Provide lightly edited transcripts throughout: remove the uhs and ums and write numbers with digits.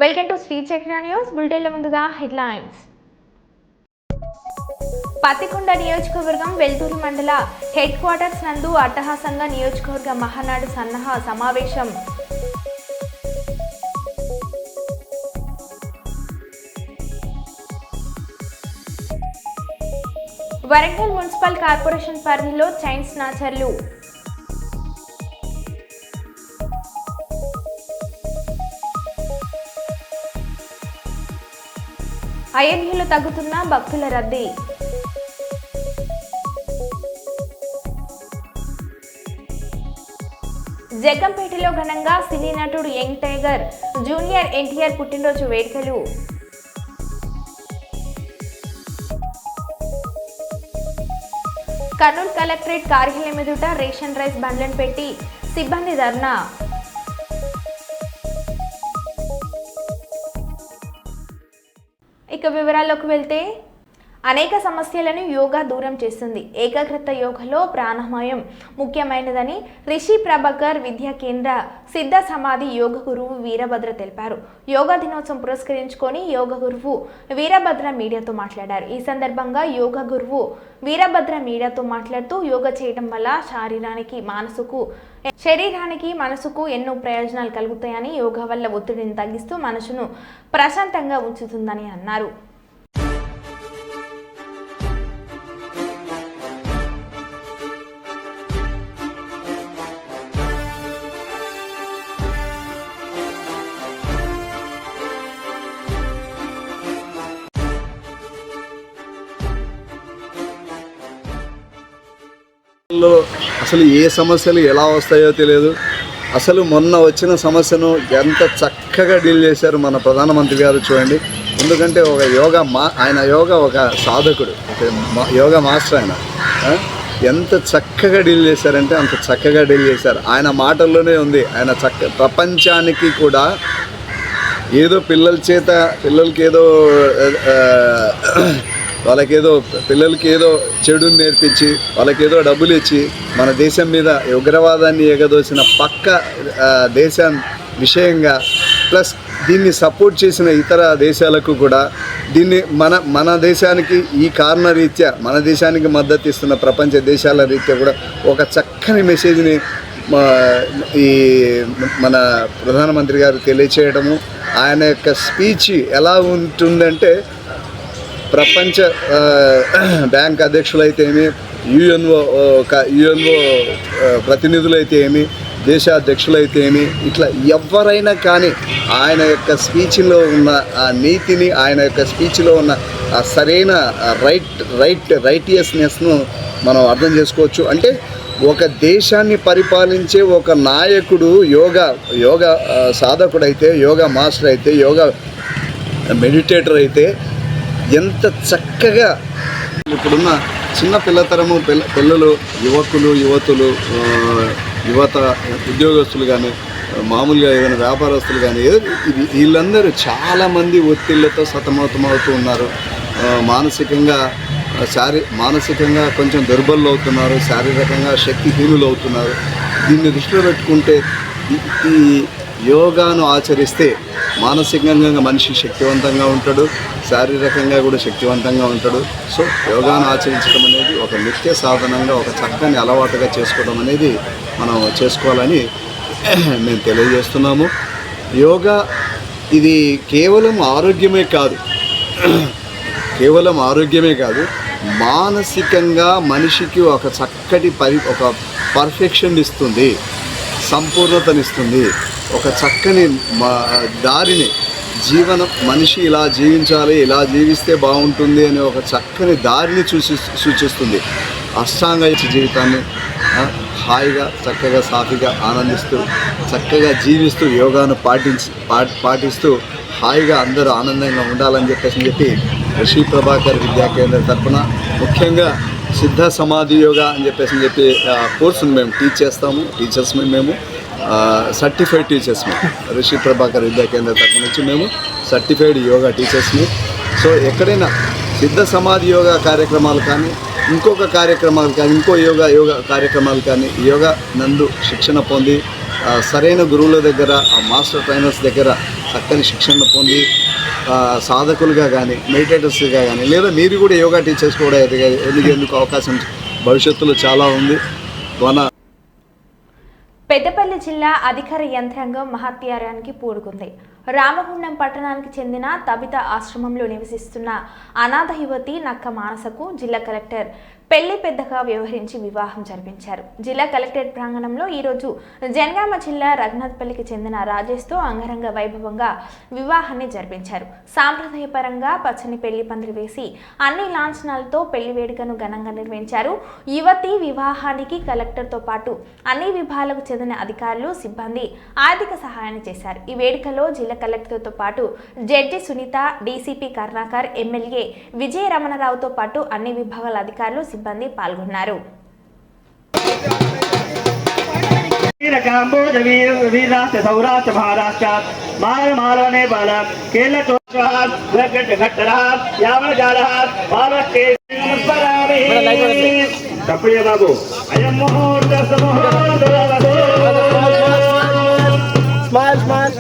Welcome to Shri చక్ర news. బులెటిన్ల ముందుగా headlines. Pattikonda నియోజకవర్గం వెల్దుర్తి మండల హెడ్ క్వార్టర్స్ నందు అట్టహాసంగా నియోజకవర్గ మహానాడు సన్నాహ సమావేశం. వరంగల్ మున్సిపల్ కార్పొరేషన్ పరిధిలో చైన్ స్నాచర్లు. అయోధ్యలో తగ్గుతున్న భక్తుల రద్దీ. జగ్గంపేటలో ఘనంగా సినీ నటుడు యంగ్ టైగర్ జూనియర్ ఎన్టీఆర్ పుట్టినరోజు వేడుకలు. కర్నూలు కలెక్టరేట్ కార్యాలయం ఎదుట రేషన్ రైస్ బండ్లను పెట్టి సిబ్బంది ధర్నా. ఇక వివరాల్లోకి వెళ్తే, అనేక సమస్యలను యోగా దూరం చేస్తుంది. ఏకాగ్రత యోగలో ప్రాణాయామం ముఖ్యమైనదని రిషి ప్రభాకర్ విద్యా కేంద్ర సిద్ధ సమాధి యోగ గురువు వీరభద్ర తెలిపారు. యోగా దినోత్సవం పురస్కరించుకొని యోగ గురువు వీరభద్ర మీడియాతో మాట్లాడారు. ఈ సందర్భంగా యోగ గురువు వీరభద్ర మీడియాతో మాట్లాడుతూ, యోగా చేయడం వల్ల శరీరానికి మనసుకు ఎన్నో ప్రయోజనాలు కలుగుతాయని, యోగా వల్ల ఒత్తిడిని తగ్గిస్తూ మనసును ప్రశాంతంగా ఉంచుతుందని అన్నారు. అసలు ఏ సమస్యలు ఎలా వస్తాయో తెలియదు. అసలు మొన్న వచ్చిన సమస్యను ఎంత చక్కగా డీల్ చేశారు మన ప్రధానమంత్రి గారు. చూడండి, ఎందుకంటే ఆయన యోగా ఒక సాధకుడు, యోగా మాస్టర్. ఆయన ఎంత చక్కగా డీల్ చేశారంటే అంత చక్కగా డీల్ చేశారు. ఆయన మాటల్లోనే ఉంది. ఆయన ప్రపంచానికి కూడా ఏదో పిల్లలకి పిల్లలకి ఏదో చెడుని నేర్పించి వాళ్ళకేదో డబ్బులు ఇచ్చి మన దేశం మీద ఉగ్రవాదాన్ని ఎగదోసిన పక్క దేశం విషయంగా, ప్లస్ దీన్ని సపోర్ట్ చేసిన ఇతర దేశాలకు కూడా దీన్ని మన దేశానికి ఈ కారణరీత్యా మన దేశానికి మద్దతు ఇస్తున్న ప్రపంచ దేశాల రీత్యా కూడా ఒక చక్కని మెసేజ్ని ఈ మన ప్రధానమంత్రి గారు తెలియచేయడము. ఆయన యొక్క స్పీచ్ ఎలా ఉంటుందంటే, ప్రపంచ బ్యాంక్ అధ్యక్షులైతే ఏమి, యుఎన్ఓ ప్రతినిధులైతే ఏమి, దేశ అధ్యక్షులైతే ఏమి, ఇట్లా ఎవరైనా కానీ ఆయన యొక్క స్పీచ్లో ఉన్న ఆ నీతిని, ఆయన యొక్క స్పీచ్లో ఉన్న ఆ సరైన రైటియస్నెస్ను మనం అర్థం చేసుకోవచ్చు. అంటే ఒక దేశాన్ని పరిపాలించే ఒక నాయకుడు యోగా సాధకుడైతే, యోగా మాస్టర్ అయితే, యోగా మెడిటేటర్ అయితే ఎంత చక్కగా ఇప్పుడున్న చిన్న పిల్లతరము పిల్లలు, యువకులు, యువత, ఉద్యోగస్తులు కానీ, మామూలుగా ఏదైనా వ్యాపారస్తులు కానీ, వీళ్ళందరూ చాలామంది ఒత్తిళ్లతో సతమతమవుతూ ఉన్నారు. మానసికంగా కొంచెం దుర్బలు అవుతున్నారు, శారీరకంగా శక్తిహీనులు అవుతున్నారు. దీన్ని దృష్టిలో పెట్టుకుంటే ఈ యోగాను ఆచరిస్తే మానసికంగా మనిషి శక్తివంతంగా ఉంటాడు, శారీరకంగా కూడా శక్తివంతంగా ఉంటాడు. సో యోగాను ఆచరించడం అనేది ఒక నిత్య సాధనంగా, ఒక చక్కని అలవాటుగా చేసుకోవడం అనేది మనం చేసుకోవాలని మేము తెలియజేస్తున్నాము. యోగా ఇది కేవలం ఆరోగ్యమే కాదు, మానసికంగా మనిషికి ఒక చక్కటి ఒక పర్ఫెక్షన్ ఇస్తుంది, సంపూర్ణతనిస్తుంది, ఒక చక్కని దారిని, మనిషి ఇలా జీవించాలి, ఇలా జీవిస్తే బాగుంటుంది అనే ఒక చక్కని దారిని సూచిస్తుంది. అష్టాంగ జీవితాన్ని హాయిగా, చక్కగా, సాఫీగా ఆనందిస్తూ, చక్కగా జీవిస్తూ, యోగాను పాటిస్తూ హాయిగా అందరూ ఆనందంగా ఉండాలని చెప్పి రిషి ప్రభాకర్ విద్యా కేంద్రం తరఫున ముఖ్యంగా సిద్ధ సమాధి యోగా అని చెప్పి కోర్సును మేము టీచర్స్ మేము సర్టిఫైడ్ టీచర్స్ని, రిషి ప్రభాకర్ విద్యా కేంద్ర తరఫు నుంచి మేము సర్టిఫైడ్ యోగా టీచర్స్ని. సో ఎక్కడైనా సిద్ధ సమాధి యోగా కార్యక్రమాలు కానీ, ఇంకో యోగా కార్యక్రమాలు కానీ, యోగా నందు శిక్షణ పొంది సరైన గురువుల దగ్గర, మాస్టర్ ట్రైనర్స్ దగ్గర చక్కని శిక్షణ పొంది సాధకులుగా కానీ మెడిటేటర్స్గా కానీ లేదా మీరు కూడా యోగా టీచర్స్ కూడా ఎదిగేందుకు అవకాశం భవిష్యత్తులో చాలా ఉంది. పెద్దపల్లి జిల్లా అధికార యంత్రాంగం మహత్యారానికి పూడుకుంది. రామగుండం పట్టణానికి చెందిన తబిత ఆశ్రమంలో నివసిస్తున్న అనాథ యువతి నక్క మానసకు జిల్లా కలెక్టర్ పెళ్లి పెద్దగా వ్యవహరించి వివాహం జరిపించారు. జిల్లా కలెక్టరేట్ ప్రాంగణంలో ఈరోజు జనగామ జిల్లా రఘునాథ్పల్లికి చెందిన రాజేష్తో అంగరంగ వైభవంగా వివాహాన్ని జరిపించారు. సాంప్రదాయపరంగా పచ్చని పెళ్లి పందిరి వేసి అన్ని లాంఛనాలతో పెళ్లి వేడుకను ఘనంగా నిర్వహించారు. యువతి వివాహానికి కలెక్టర్తో పాటు అన్ని విభాగాలకు చెందిన అధికారులు, సిబ్బంది ఆర్థిక సహాయాన్ని చేశారు. ఈ వేడుకలో జిల్లా కలెక్టర్తో పాటు judge Sunitha, DCP Karunakar, MLA Vijaya రమణరావుతో పాటు అన్ని విభాగాల అధికారులు, సిబ్బంది పాల్గొన్నారు. సౌరాష్ట్ర మహారాష్ట్ర మాల నేపాల కేరళ బాబు అయం ముహూర్త స్మాల్ స్మాల్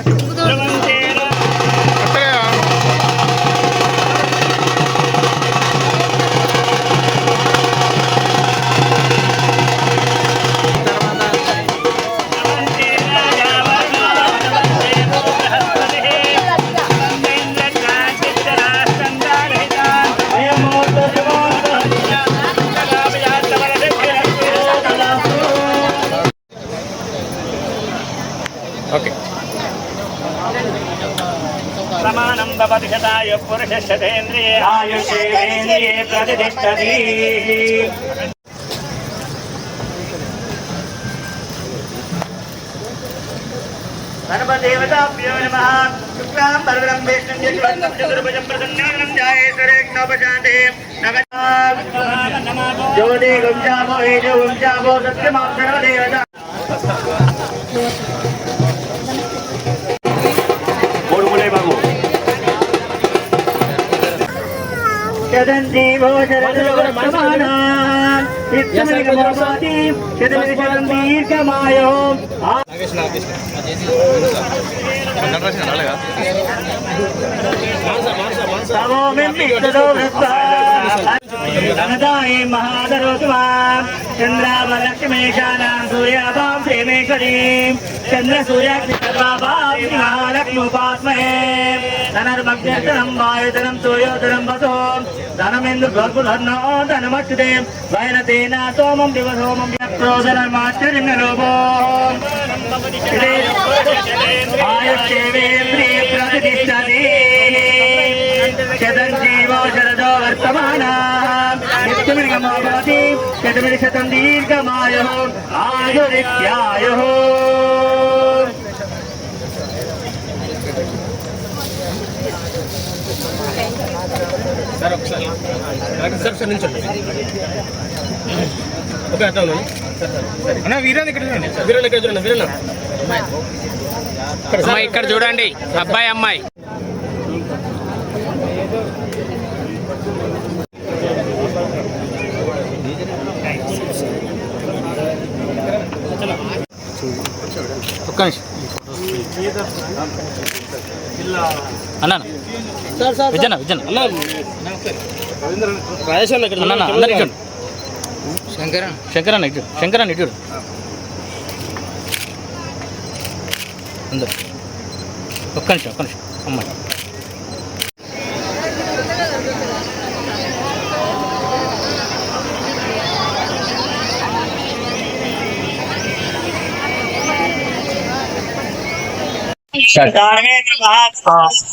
సమానం భవతి శతాయ పురుషశతేంద్రియే ఆయుషేంద్రియే ప్రతిష్టతి. గణపదేవతాభ్యో నమః. శుక్లాం వరదరం విష్ణుం శశివర్ణం చతుర్భుజం ప్రసన్నానం ధ్యాయేతరేక్నోపశాంతే జ్యోతి గుంజామో హేజో గుంజామో సత్యమాం సర్వదేవత. బాబు శతంజీవో శరదోవర్తమానాన్ నిత్యమికమోపాతి శతమిశతం దీర్ఘమాయో. చంద్రామలక్ష్మేశానాం సూర్యాభాం శ్రీమేశ్వరీం చంద్ర సూర్యాగ్నిమహాలక్ష్మోపాస్మహే. ధనర్మగ్ధనం వాయుధనం సూర్యోధనం వసో ధనమిందు గర్భుధర్నో ధనమచ్యుతే వైనతేన సోమం దివసోమం ప్రోధనమాశ్చర్యలోభో ఆయుష్యేంద్రియ ప్రతిష్టతి. శతంజీవో శరదో వర్తమానాః నిత్యమికమో భవతి శతమిశతం దీర్ఘమాయుః ఆయురిత్యాయుః. సార్ నిల్చోండి. ఓకే అట్లా ఉన్నాను అన్న. వీరన్న ఇక్కడ చూడండి. వీరన్న ఇక్కడ చూడండి. వీరన్న అమ్మాయి ఇక్కడ చూడండి. అబ్బాయి అమ్మాయి ఒక్క నిమిషం అన్నా. విజయన విజయన రాజేష్ అన్న ఇక్కడ అన్న. అందరు ఇచ్చాడు. శంకరన్న ఇటు. శంకరన్న ఇటు అందరు. ఒక్క నిమిషం అమ్మాయి.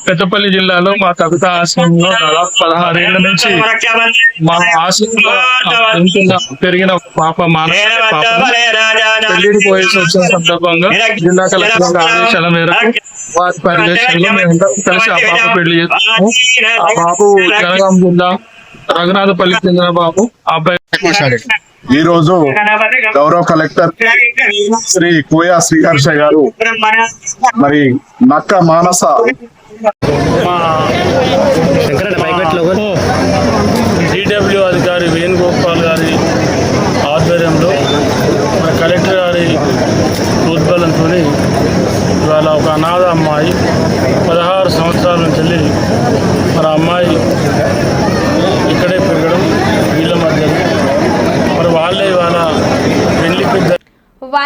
పెద్దపల్లి జిల్లాలో మా కవిత ఆశ్రమంలో దాదాపు 16 ఏళ్ల నుంచి మా ఆశ్రమంలో పెరిగిన పాప మానసిక పెళ్లికి పోయేసి వచ్చిన సందర్భంగా జిల్లా కలెక్టర్ ఆదేశాల మేరకు వారి పర్యవేక్షణలో మేమందరం కలిసి ఆ పాప పెళ్లి చేస్తాము. ఆ బాబు జనగాం జిల్లా రఘునాథపల్లికి చెందిన బాబు. ఆ అబ్బాయి ఈ రోజు గౌరవ కలెక్టర్ శ్రీ కోయా శ్రీహర్ష గారు మరి నక్క మానస డిడబ్ల్యూ అధికారి వేణుగోపాల్ గారి ఆధ్వర్యంలో కలెక్టర్ గారి ఉద్బలంతో ఇవాళ ఒక అనాథ అమ్మాయి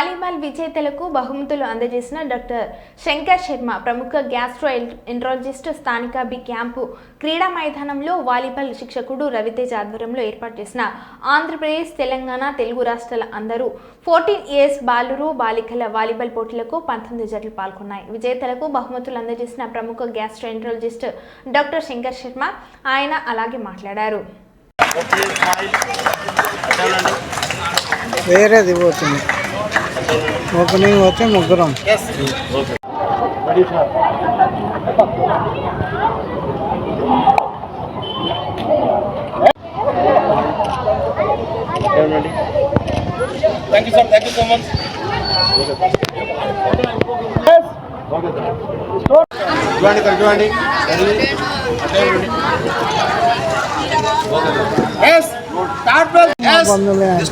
వాలీబాల్ విజేతలకు బహుమతులు అందజేసిన డాక్టర్ శంకర్ శర్మ ప్రముఖ గ్యాస్ట్రో ఎంట్రాలజిస్ట్ స్థానిక బి క్యాంపు క్రీడా మైదానంలో వాలీబాల్ శిక్షకుడు రవితేజ్ ఆధ్వర్యంలో ఏర్పాటు చేసిన ఆంధ్రప్రదేశ్, తెలంగాణ, తెలుగు రాష్ట్రాల అందరూ 14 ఇయర్స్ బాలురు బాలికల వాలీబాల్ పోటీలకు 19 జట్లు పాల్గొన్నాయి. విజేతలకు బహుమతులు అందజేసిన ప్రముఖ gastro enterologist doctor Shankar Sharma ఆయన అలాగే మాట్లాడారు. వేరేది పోతుంది ఓపెనింగ్ పోతే ముగ్గురం thank you sir, thank you so much. చూడండి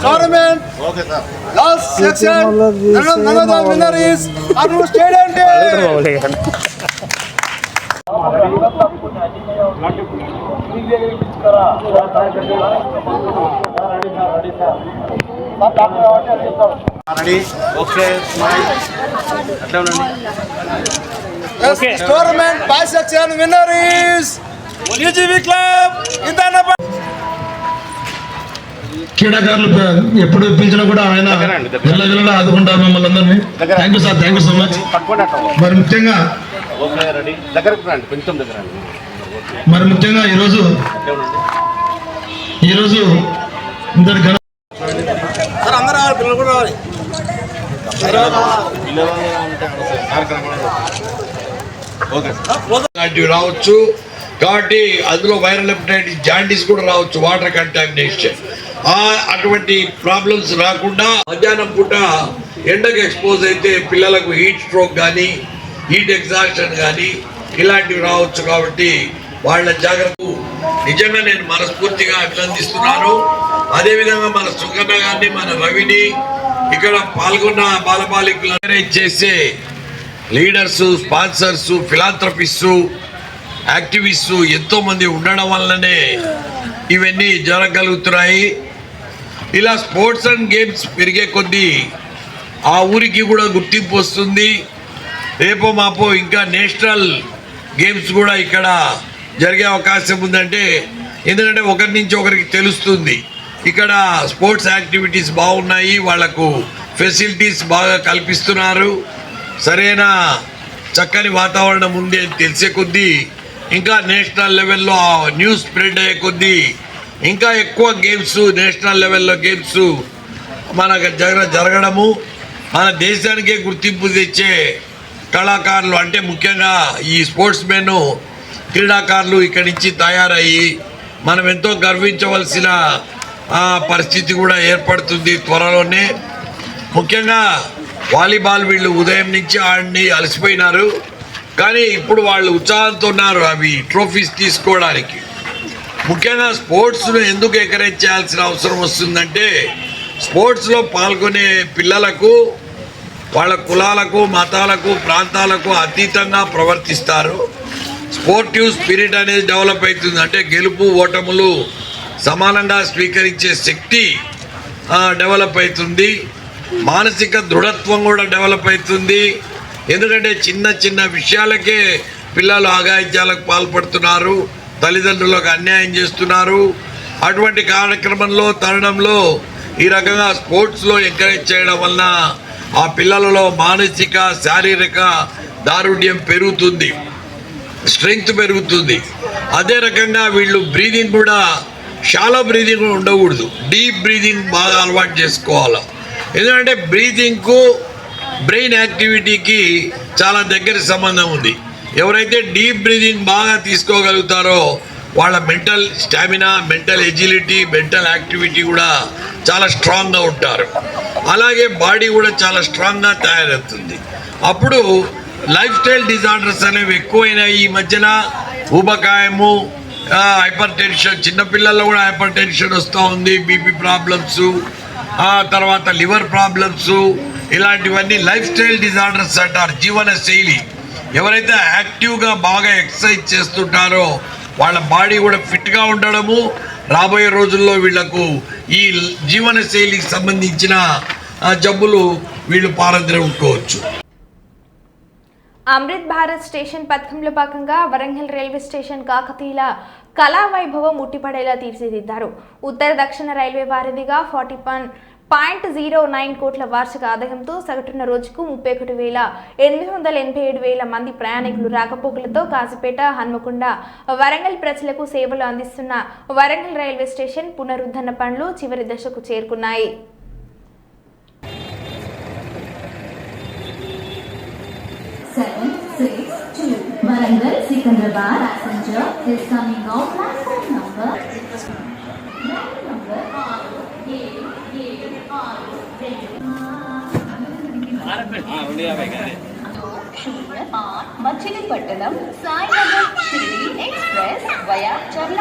tournament last section another winner is Arun Stadium. Ready? Okay, smile. Okay. Tournament by section winner is UGV Club Indanapur. క్రీడాకారులు ఎప్పుడు పిలిచినా కూడా ఆయన వెళ్ళ ఆదుకుంటారు మమ్మల్ని అందరినీ. Thank you sir, thank you so much. మరి ముఖ్యంగా ఈరోజు ఇందరు ఘన రావచ్చు కాబట్టి అందులో వైరల్ హెపటైటిస్, జాండీస్ కూడా రావచ్చు, వాటర్ కంటామినేషన్. అటువంటి ప్రాబ్లమ్స్ రాకుండా మధ్యాహ్నం పూట ఎండకు ఎక్స్పోజ్ అయితే పిల్లలకు హీట్ స్ట్రోక్ కానీ హీట్ ఎగ్జాస్షన్ కానీ ఇలాంటివి రావచ్చు. కాబట్టి వాళ్ళ జాగ్రత్త నిజంగా నేను మనస్ఫూర్తిగా అభినందిస్తున్నాను. అదేవిధంగా మన సుకన్న గారిని, మన రవిని, ఇక్కడ పాల్గొన్న బాలబాలికలు ఎంకరేజ్ చేసే లీడర్సు, స్పాన్సర్సు, ఫిలాంథ్రపిస్టు, యాక్టివిస్టు ఎంతోమంది ఉండడం వల్లనే ఇవన్నీ జరగలుగుతున్నాయి. ఇలా స్పోర్ట్స్ అండ్ గేమ్స్ పెరిగే కొద్దీ ఆ ఊరికి కూడా గుర్తింపు వస్తుంది. రేపో మాపో ఇంకా నేషనల్ గేమ్స్ కూడా ఇక్కడ జరిగే అవకాశం ఉందంటే, ఎందుకంటే ఒకరి నుంచి ఒకరికి తెలుస్తుంది ఇక్కడ స్పోర్ట్స్ యాక్టివిటీస్ బాగున్నాయి, వాళ్లకు ఫెసిలిటీస్ బాగా కల్పిస్తున్నారు, సరైన చక్కని వాతావరణం ఉంది అని తెలిసే కొద్దీ ఇంకా నేషనల్ లెవెల్లో న్యూస్ స్ప్రెడ్ అయ్యే కొద్దీ ఇంకా ఎక్కువ గేమ్స్, నేషనల్ లెవెల్లో గేమ్స్ మనకు జరగడము, మన దేశానికే గుర్తింపు తెచ్చే కళాకారులు అంటే ముఖ్యంగా ఈ స్పోర్ట్స్ మెన్, క్రీడాకారులు ఇక్కడి నుంచి తయారయ్యి మనం ఎంతో గర్వించవలసిన పరిస్థితి కూడా ఏర్పడుతుంది త్వరలోనే. ముఖ్యంగా వాలీబాల్ వీళ్ళు ఉదయం నుంచి ఆడి అలసిపోయినారు, కానీ ఇప్పుడు వాళ్ళు ఉత్సాహంతో ఉన్నారు అవి ట్రోఫీస్ తీసుకోవడానికి. ముఖ్యంగా స్పోర్ట్స్ను ఎందుకు ఎంకరేజ్ చేయాల్సిన అవసరం వస్తుందంటే, స్పోర్ట్స్లో పాల్గొనే పిల్లలకు వాళ్ళ కులాలకు, మతాలకు, ప్రాంతాలకు అతీతంగా ప్రవర్తిస్తారు. స్పోర్టివ్ స్పిరిట్ అనేది డెవలప్ అవుతుంది. అంటే గెలుపు ఓటములు సమానంగా స్వీకరించే శక్తి డెవలప్ అవుతుంది. మానసిక దృఢత్వం కూడా డెవలప్ అవుతుంది. ఎందుకంటే చిన్న చిన్న విషయాలకే పిల్లలు ఆగాయిత్యాలకు పాల్పడుతున్నారు, తల్లిదండ్రులకు అన్యాయం చేస్తున్నారు. అటువంటి కార్యక్రమంలో తరుణంలో ఈ రకంగా స్పోర్ట్స్లో ఎంకరేజ్ చేయడం వలన ఆ పిల్లలలో మానసిక, శారీరక దారుఢ్యం పెరుగుతుంది, స్ట్రెంగ్త్ పెరుగుతుంది. అదే రకంగా వీళ్ళు బ్రీదింగ్ కూడా షాలో బ్రీదింగ్ ఉండకూడదు, డీప్ బ్రీదింగ్ బాగా అలవాటు చేసుకోవాలి. ఎందుకంటే బ్రీదింగ్కు బ్రెయిన్ యాక్టివిటీకి చాలా దగ్గర సంబంధం ఉంది. ఎవరైతే డీప్ బ్రీదింగ్ బాగా తీసుకోగలుగుతారో వాళ్ళ mental stamina, mental agility, mental activity కూడా చాలా స్ట్రాంగ్గా ఉంటారు. అలాగే బాడీ కూడా చాలా స్ట్రాంగ్గా తయారవుతుంది. అప్పుడు లైఫ్ స్టైల్ డిజార్డర్స్ అనేవి ఎక్కువైనాయి ఈ మధ్యన. ఊబకాయము, హైపర్ టెన్షన్, చిన్నపిల్లల్లో కూడా హైపర్ టెన్షన్ వస్తూ ఉంది, బీపీ ప్రాబ్లమ్స్, తర్వాత లివర్ ప్రాబ్లమ్స్, ఇలాంటివన్నీ లైఫ్ స్టైల్ డిజార్డర్స్ అంటారు. జీవన శైలి, ఎవరైతే యాక్టివ్గా బాగా ఎక్సర్సైజ్ చేస్తుంటారో వాళ్ళ బాడీ కూడా ఫిట్గా ఉండడము, రాబోయే రోజుల్లో వీళ్లకు ఈ జీవన శైలికి సంబంధించిన జబ్బులు వీళ్ళు పారందిన ఉంటుకోవచ్చు. అమృత్ భారత్ స్టేషన్ పథకంలో భాగంగా వరంగల్ రైల్వే స్టేషన్ కాకతీయుల కళా వైభవం ముట్టిపడేలా తీర్చిదిద్దారు. ఉత్తర దక్షిణ రైల్వే వారిదిగా 41.09 కోట్ల వార్షిక ఆదాయంతో సగటున రోజుకు 31,887 మంది ప్రయాణికులు రాకపోకలతో కాజీపేట, హన్మకొండ, వరంగల్ ప్రజలకు సేవలు అందిస్తున్న వరంగల్ రైల్వే స్టేషన్ పునరుద్ధరణ పనులు చివరి దశకు చేరుకున్నాయి. Warangal Secunderabad passenger is coming off platform number 6 Machilipatnam Sainagar Shirdi express via Charla.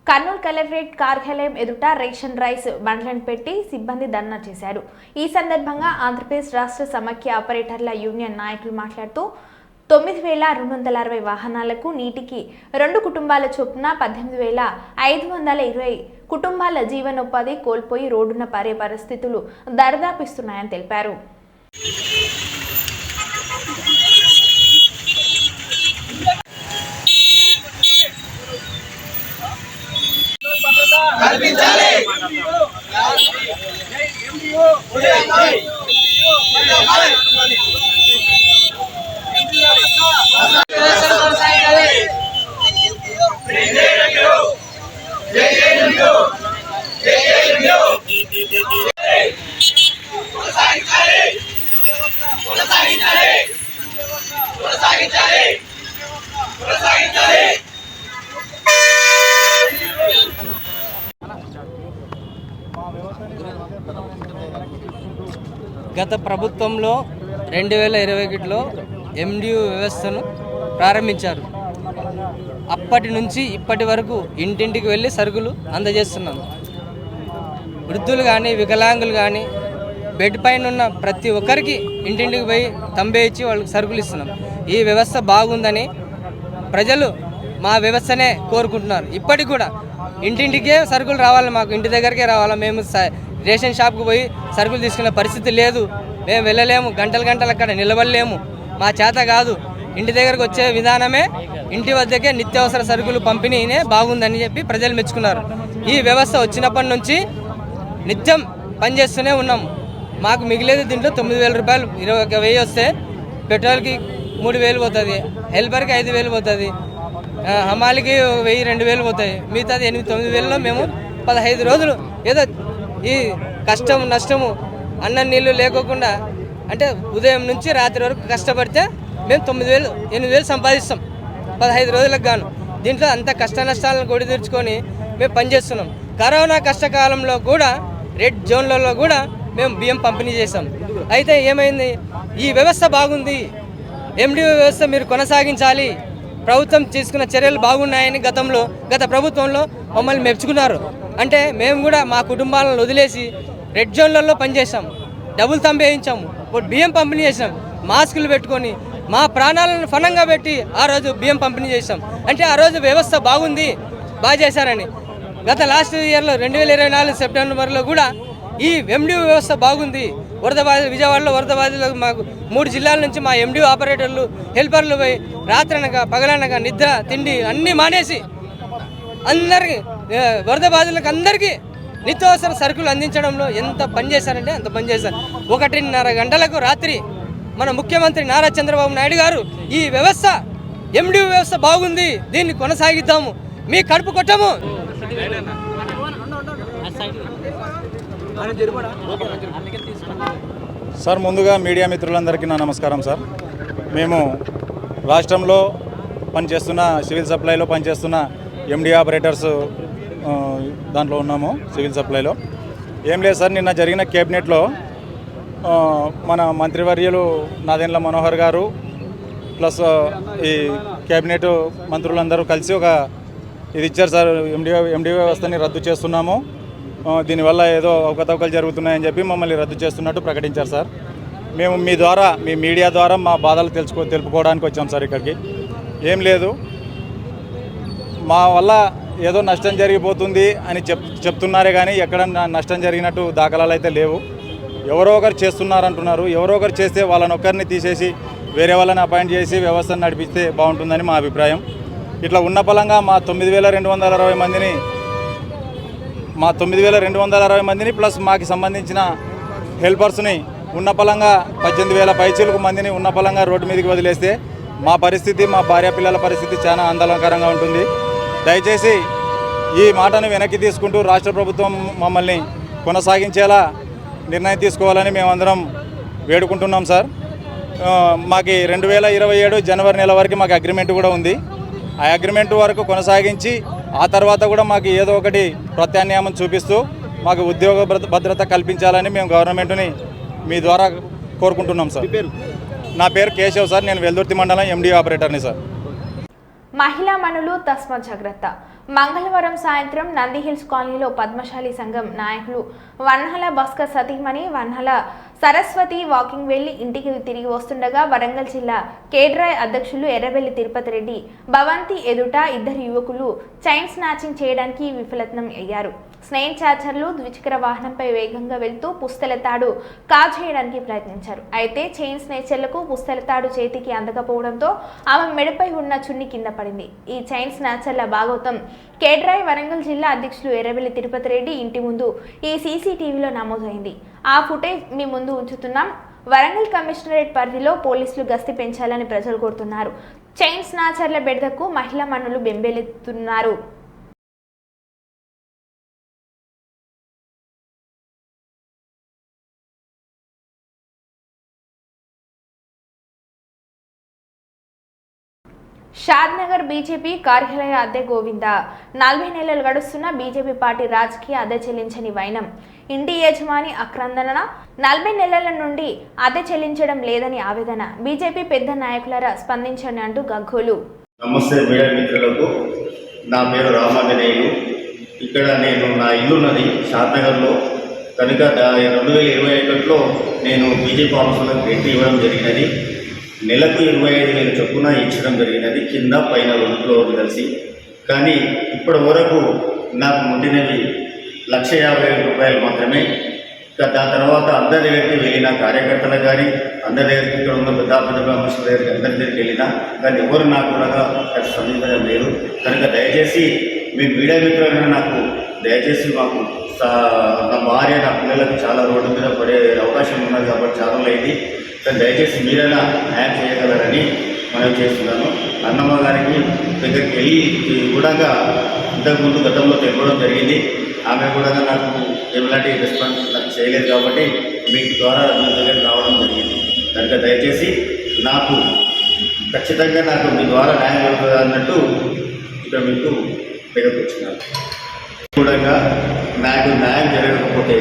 Kurnool collectorate కార్యాలయం ఎదుట రేషన్ రైస్ బండ్లను పెట్టి సిబ్బంది ధర్నా చేశారు. ఈ సందర్భంగా ఆంధ్రప్రదేశ్ రాష్ట్ర సమాఖ్య ఆపరేటర్ల యూనియన్ నాయకులు మాట్లాడుతూ 9,260 వాహనాలకు నీటికి 2 కుటుంబాల చొప్పున 18,520 కుటుంబాల జీవనోపాధి కోల్పోయి రోడ్డున పారే పరిస్థితులు దరిదాపిస్తున్నాయని తెలిపారు. గత ప్రభుత్వంలో 2021లో MDU వ్యవస్థను ప్రారంభించారు. అప్పటి నుంచి ఇప్పటి వరకు ఇంటింటికి వెళ్ళి సరుకులు అందజేస్తున్నాం. వృద్ధులు కానీ వికలాంగులు కానీ బెడ్ పైన ఉన్న ప్రతి ఒక్కరికి ఇంటింటికి పోయి తంబే ఇచ్చి వాళ్ళకి సరుకులు ఇస్తున్నాం. ఈ వ్యవస్థ బాగుందని ప్రజలు మా వ్యవస్థనే కోరుకుంటున్నారు. ఇప్పటికి కూడా ఇంటింటికే సరుకులు రావాలి, మాకు ఇంటి దగ్గరికే రావాలి. మేము రేషన్ షాప్కి పోయి సరుకులు తీసుకునే పరిస్థితి లేదు. మేము వెళ్ళలేము, గంటలు అక్కడ నిలబడలేము, మా చేత కాదు. ఇంటి దగ్గరకు వచ్చే విధానమే ఇంటి వద్దకే నిత్యావసర సరుకులు పంపిణీనే బాగుందని చెప్పి ప్రజలు మెచ్చుకున్నారు. ఈ వ్యవస్థ వచ్చినప్పటి నుంచి నిత్యం పనిచేస్తూనే ఉన్నాము. మాకు మిగిలేదు దీంట్లో 9,000 రూపాయలు. 21,000 వస్తే పెట్రోల్కి 3,000 పోతుంది, హెల్పర్కి 5,000 పోతుంది, హమాలికి 1,000-2,000 పోతాయి. మిగతాది 8,000-9,000లో మేము 15 రోజులు ఏదో ఈ కష్టం నష్టము అన్నం నీళ్ళు లేకోకుండా అంటే ఉదయం నుంచి రాత్రి వరకు కష్టపడితే మేము 9,000-8,000 సంపాదిస్తాం 15 రోజులకు గాను. దీంట్లో అంత కష్ట నష్టాలను కొడి తీర్చుకొని మేము పనిచేస్తున్నాం. కరోనా కష్టకాలంలో కూడా రెడ్ జోన్లలో కూడా మేము బియ్యం పంపిణీ చేసాం. అయితే ఏమైంది, ఈ వ్యవస్థ బాగుంది, MDO వ్యవస్థ మీరు కొనసాగించాలి, ప్రభుత్వం తీసుకున్న చర్యలు బాగున్నాయని గత ప్రభుత్వంలో మమ్మల్ని మెచ్చుకున్నారు. అంటే మేము కూడా మా కుటుంబాలను వదిలేసి రెడ్ జోన్లలో పనిచేసాం, డబుల్ తంబు వేయించాము, బియ్యం పంపిణీ చేసాం, మాస్కులు పెట్టుకొని మా ప్రాణాలను ఫనంగా పెట్టి ఆ రోజు బియ్యం పంపిణీ చేసాం. అంటే ఆ రోజు వ్యవస్థ బాగుంది, బాగా చేశారని. గత లాస్ట్ ఇయర్లో 2024 సెప్టెంబర్లో కూడా ఈ MDO వ్యవస్థ బాగుంది. విజయవాడలో వరద బాధితులకు మాకు 3 జిల్లాల నుంచి మా MDO ఆపరేటర్లు హెల్పర్లు పోయి రాత్రనగా పగలనగా నిద్ర తిండి అన్నీ మానేసి అందరికీ వరద బాధితులకు అందరికీ నిత్యావసర సరుకులు అందించడంలో ఎంత పనిచేశారంటే అంత పనిచేశారు. 1:30 గంటలకు రాత్రి మన ముఖ్యమంత్రి నారా చంద్రబాబు నాయుడు గారు ఈ వ్యవస్థ MDO వ్యవస్థ బాగుంది, దీన్ని కొనసాగిద్దాము, మీ కడుపు కొట్టము. సార్, ముందుగా మీడియా మిత్రులందరికీ నా నమస్కారం సార్. మేము రాష్ట్రంలో పనిచేస్తున్న సివిల్ సప్లైలో పనిచేస్తున్న MDO ఆపరేటర్స్ దాంట్లో ఉన్నాము. సివిల్ సప్లైలో ఏం లేదు సార్, నిన్న జరిగిన కేబినెట్లో మన మంత్రివర్యులు నాదెండ్ల మనోహర్ గారు ప్లస్ ఈ కేబినెట్ మంత్రులందరూ కలిసి ఒక ఇది ఇచ్చారు సార్. ఎండి వ్యవస్థని రద్దు చేస్తున్నాము, దీనివల్ల ఏదో అవకతవకలు జరుగుతున్నాయని చెప్పి మమ్మల్ని రద్దు చేస్తున్నట్టు ప్రకటించారు సార్. మేము మీ ద్వారా, మీ మీడియా ద్వారా మా బాధలు తెలుపుకోవడానికి వచ్చాం సార్. ఇక్కడికి ఏం లేదు, మా వల్ల ఏదో నష్టం జరిగిపోతుంది అని చెప్తున్నారే కానీ ఎక్కడ నష్టం జరిగినట్టు దాఖలాలు అయితే లేవు. ఎవరో ఒకరు చేస్తున్నారంటున్నారు. ఎవరో ఒకరు చేస్తే వాళ్ళని ఒక్కరిని తీసేసి వేరే వాళ్ళని అపాయింట్ చేసి వ్యవస్థను నడిపిస్తే బాగుంటుందని మా అభిప్రాయం. ఇట్లా ఉన్న పలంగా మా 9,260 మందిని ప్లస్ మాకు సంబంధించిన హెల్పర్స్ని ఉన్న పలంగా 18,000 పైచీలకు మందిని ఉన్న పలంగా రోడ్డు మీదకి వదిలేస్తే మా పరిస్థితి, మా భార్య పిల్లల పరిస్థితి చాలా ఆందోళనకరంగా ఉంటుంది. దయచేసి ఈ మాటను వెనక్కి తీసుకుంటూ రాష్ట్ర ప్రభుత్వం మమ్మల్ని కొనసాగించేలా నిర్ణయం తీసుకోవాలని మేమందరం వేడుకుంటున్నాం సార్. మాకు 2027 జనవరి నెల వరకు మాకు అగ్రిమెంట్ కూడా ఉంది. ఆ అగ్రిమెంట్ వరకు కొనసాగించి ఆ తర్వాత కూడా మాకు ఏదో ఒకటి ప్రత్యామ్నాయం చూపిస్తూ మాకు ఉద్యోగ భద్రత కల్పించాలని మేము గవర్నమెంట్ని మీ ద్వారా కోరుకుంటున్నాం సార్. నా పేరు కేశవ్ సార్. నేను వెల్దుర్తి మండలం ఎండి ఆపరేటర్ని సార్. మహిళా మనులు తస్మాత్ జాగ్రత్త. మంగళవారం సాయంత్రం నందిహిల్స్ కాలనీలో పద్మశాలి సంఘం నాయకులు వన్హల భాస్కర్ సతీమణి వన్హల సరస్వతి వాకింగ్ వెళ్లి ఇంటికి తిరిగి వస్తుండగా వరంగల్ జిల్లా కేడ్రాయ్ అధ్యక్షులు ఎర్రబెల్లి తిరుపతి రెడ్డి భవంతి ఎదుట ఇద్దరు యువకులు చైన్ స్నాచింగ్ చేయడానికి విఫలత్నం అయ్యారు. స్నేహ్ చాచర్లు ద్విచక్ర వాహనంపై వేగంగా వెళ్తూ పుస్తెలతాడు కాజేయడానికి ప్రయత్నించారు. అయితే చైన్ స్నేచర్లకు పుస్తెలతాడు చేతికి అందకపోవడంతో ఆమె మెడపై ఉన్న చున్ని కింద పడింది. ఈ చైన్ స్నాచర్ల భాగవతం కేడ్రాయ్ వరంగల్ జిల్లా అధ్యక్షులు ఎర్రబెల్లి తిరుపతి రెడ్డి ఇంటి ముందు ఈ సీసీటీవీలో నమోదైంది. ఆ ఫుటేజ్ మీ ముందు ఉంచుతున్నాం. వరంగల్ కమిషనరేట్ పరిధిలో పోలీసులు గస్తీ పెంచాలని ప్రజలు కోరుతున్నారు. చైన్ స్నాచర్ల బెడదకు మహిళా మనులు బెంబేలెత్తుతున్నారు. షాద్నగర్ బీజేపీ కార్యాలయ అద్దె గోవింద 40 నెలలు గడుస్తున్న బీజేపీ పార్టీ రాజకీయ అద్దె చెల్లించని వైనం. ఇంటి యజమాని ఆక్రందన 40 నెలల నుండి అద్దె చెల్లించడం లేదని ఆవేదన. బీజేపీ పెద్ద నాయకులారా స్పందించండి అంటూ గగ్గోలు. నమస్తే మీడియా మిత్రులకు. నా పేరు రామాంజనేయులు. ఇక్కడ నేను నా ఇల్లున్నది షాద్నగర్లో. కనుక 2021లో నేను బీజేపీ ఆఫీసులకు రెంట్ ఇవ్వడం జరిగినది. నెలకు 25,000 చొప్పున ఇచ్చడం జరిగినది, కింద పైన 2 ఫ్లోర్లు కలిసి. కానీ ఇప్పటి వరకు నాకు ముట్టినవి 1,50,000 రూపాయలు మాత్రమే. దాని తర్వాత అందరి దగ్గరికి వెళ్ళిన కార్యకర్తలు కానీ అందరి దగ్గరికి, ఇక్కడ ఉన్న పెద్ద మనుషుల దగ్గరికి అందరి దగ్గరికి వెళ్ళినా కానీ ఎవరు నాకు కూడా స్పందించడం లేదు. కనుక దయచేసి మీ మీడియా మిత్రులైనా నాకు దయచేసి మాకు నా భార్య నా పిల్లలకు చాలా రోడ్డు మీద పడే అవకాశం ఉన్నది కాబట్టి చాలా అయింది. కానీ దయచేసి మీరైనా న్యాయం చేయగలరని మనవి చేస్తున్నాను. అన్నమ్మ గారికి దగ్గరికి వెళ్ళి కూడా ఇంతకుముందు గతంలో తెలపడం జరిగింది. ఆమె కూడా నాకు ఎలాంటి రెస్పాన్స్ నాకు చేయలేదు కాబట్టి మీ ద్వారా మీ దగ్గర రావడం జరిగింది. కనుక దయచేసి నాకు ఖచ్చితంగా నాకు మీ ద్వారా న్యాయం జరుగుతుంది అన్నట్టు ఇక్కడ మీకు దగ్గరకు వచ్చినాను. కూడా నాకు న్యాయం జరగకపోతే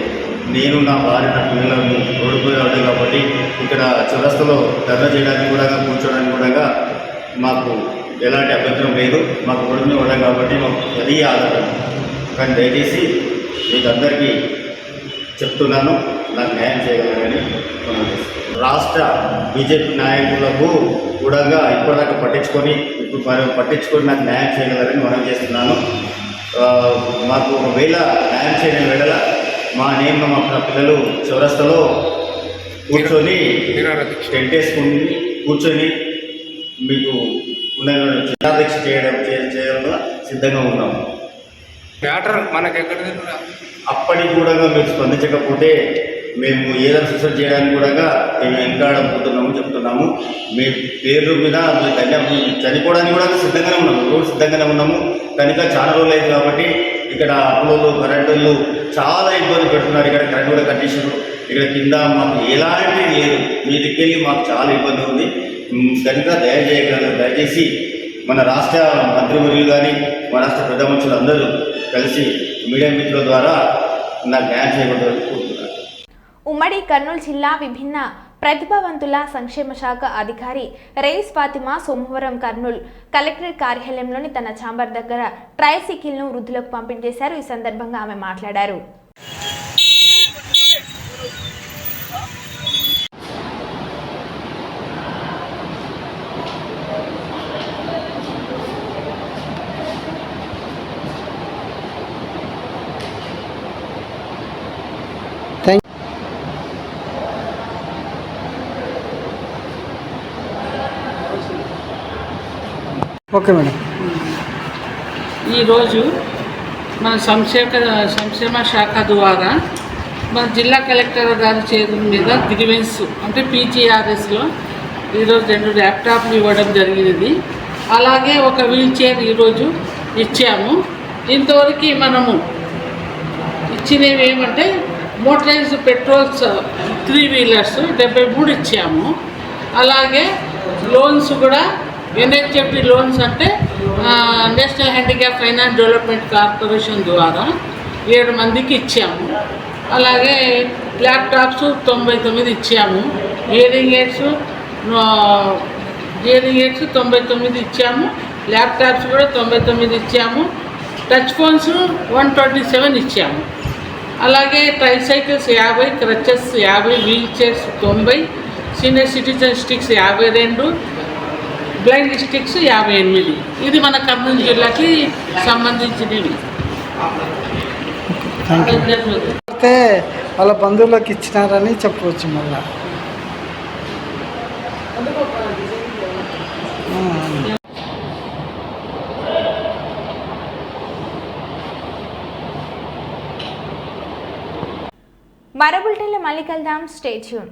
నేను నా భార్య నా పిల్లలను రోడ్డుపోయేవాడు కాబట్టి ఇక్కడ చౌరస్తాలో ధర్నా చేయడానికి కూడా కూర్చోడానికి కూడా మాకు ఎలాంటి అభ్యంతరం లేదు. మాకు రోడ్డు మీద ఉన్నాం కాబట్టి మాకు అది ఆధారం. కానీ దయచేసి మీకు అందరికీ చెప్తున్నాను, నాకు న్యాయం చేయగలరని మనం రాష్ట్ర బీజేపీ నాయకులకు కూడా ఇప్పటిదాకా పట్టించుకొని నాకు న్యాయం చేయగలరని మనం చేస్తున్నాను. మాకు ఒకవేళ న్యాయం చేయని వేళ నేను మా పిల్లలు చౌరస్తాలో కూర్చొని టెంట్ వేసుకుని కూర్చొని మీకు నిరాదీక్ష చేయడంలో సిద్ధంగా ఉన్నాము. అప్పటికి కూడా మీరు స్పందించకపోతే మేము ఏదైనా సూసైడ్ చేయడానికి కూడా మేము వెనకాడబోతున్నాము చెప్తున్నాము. మీ పేర్ల మీద చనిపోవడానికి కూడా సిద్ధంగానే ఉన్నాము, రోజు సిద్ధంగానే ఉన్నాము. కనుక చాలా రోజులు అయింది కాబట్టి ఇక్కడ అప్పులు కరెంటు చాలా ఇబ్బంది పెడుతున్నారు. ఇక్కడ కరెంట్ కూడా కండిషన్ ఇక్కడ కింద మాకు ఎలాంటిది లేదు. మీ దిక్కెళ్ళి మాకు చాలా ఇబ్బంది ఉంది. కనుక దయచేసి మన రాష్ట్ర మంత్రివర్యులు కానీ మన రాష్ట్ర పెద్ద మనుషులు అందరూ కలిసి మీడియా మిత్రుల ద్వారా నాకు న్యాయం చేయబడ్డారని కోరుతున్నాను. ఉమ్మడి కర్నూలు జిల్లా విభిన్న ప్రతిభావంతుల సంక్షేమ శాఖ అధికారి రైస్ ఫాతిమా సోమవారం కర్నూలు కలెక్టరేట్ కార్యాలయంలోని తన ఛాంబర్ దగ్గర ట్రైసైకిల్ను వృద్ధులకు పంపిణీ చేశారు. ఈ సందర్భంగా ఆమె మాట్లాడారు. Okay madam. ఈరోజు మన సంక్షేమ శాఖ ద్వారా మన జిల్లా కలెక్టర్ గారి చేతుల మీద గ్రీవెన్స్ అంటే పీజీఆర్ఎస్లో ఈరోజు 2 ల్యాప్టాప్లు ఇవ్వడం జరిగినది. అలాగే ఒక వీల్ చైర్ ఈరోజు ఇచ్చాము. ఇంతవరకు మనము ఇచ్చినవి ఏమంటే మోటరైజ్డ్ పెట్రోల్స్ 3 వీలర్స్ 73 ఇచ్చాము. అలాగే లోన్స్ కూడా ఎన్హెచ్ఎఫ్డి లోన్స్ అంటే national handicap finance development corporation ద్వారా 7 మందికి ఇచ్చాము. అలాగే ల్యాప్టాప్స్ 99 ఇచ్చాము. హియరింగ్ ఎయిడ్స్ 99 ఇచ్చాము. ల్యాప్టాప్స్ కూడా 99 ఇచ్చాము. టచ్ ఫోన్స్ 127 ఇచ్చాము. అలాగే tricycles 50, crutches 50, wheel chairs 90, senior citizen sticks 52, blind sticks 58. ఇది మన కర్నూలు జిల్లాకి సంబంధించినవి. అయితే వాళ్ళ బంధువులకు ఇచ్చినారని చెప్పవచ్చు. మళ్ళా మరో బులెటిన్లో మళ్ళీ కలుద్దాం. Stay tune.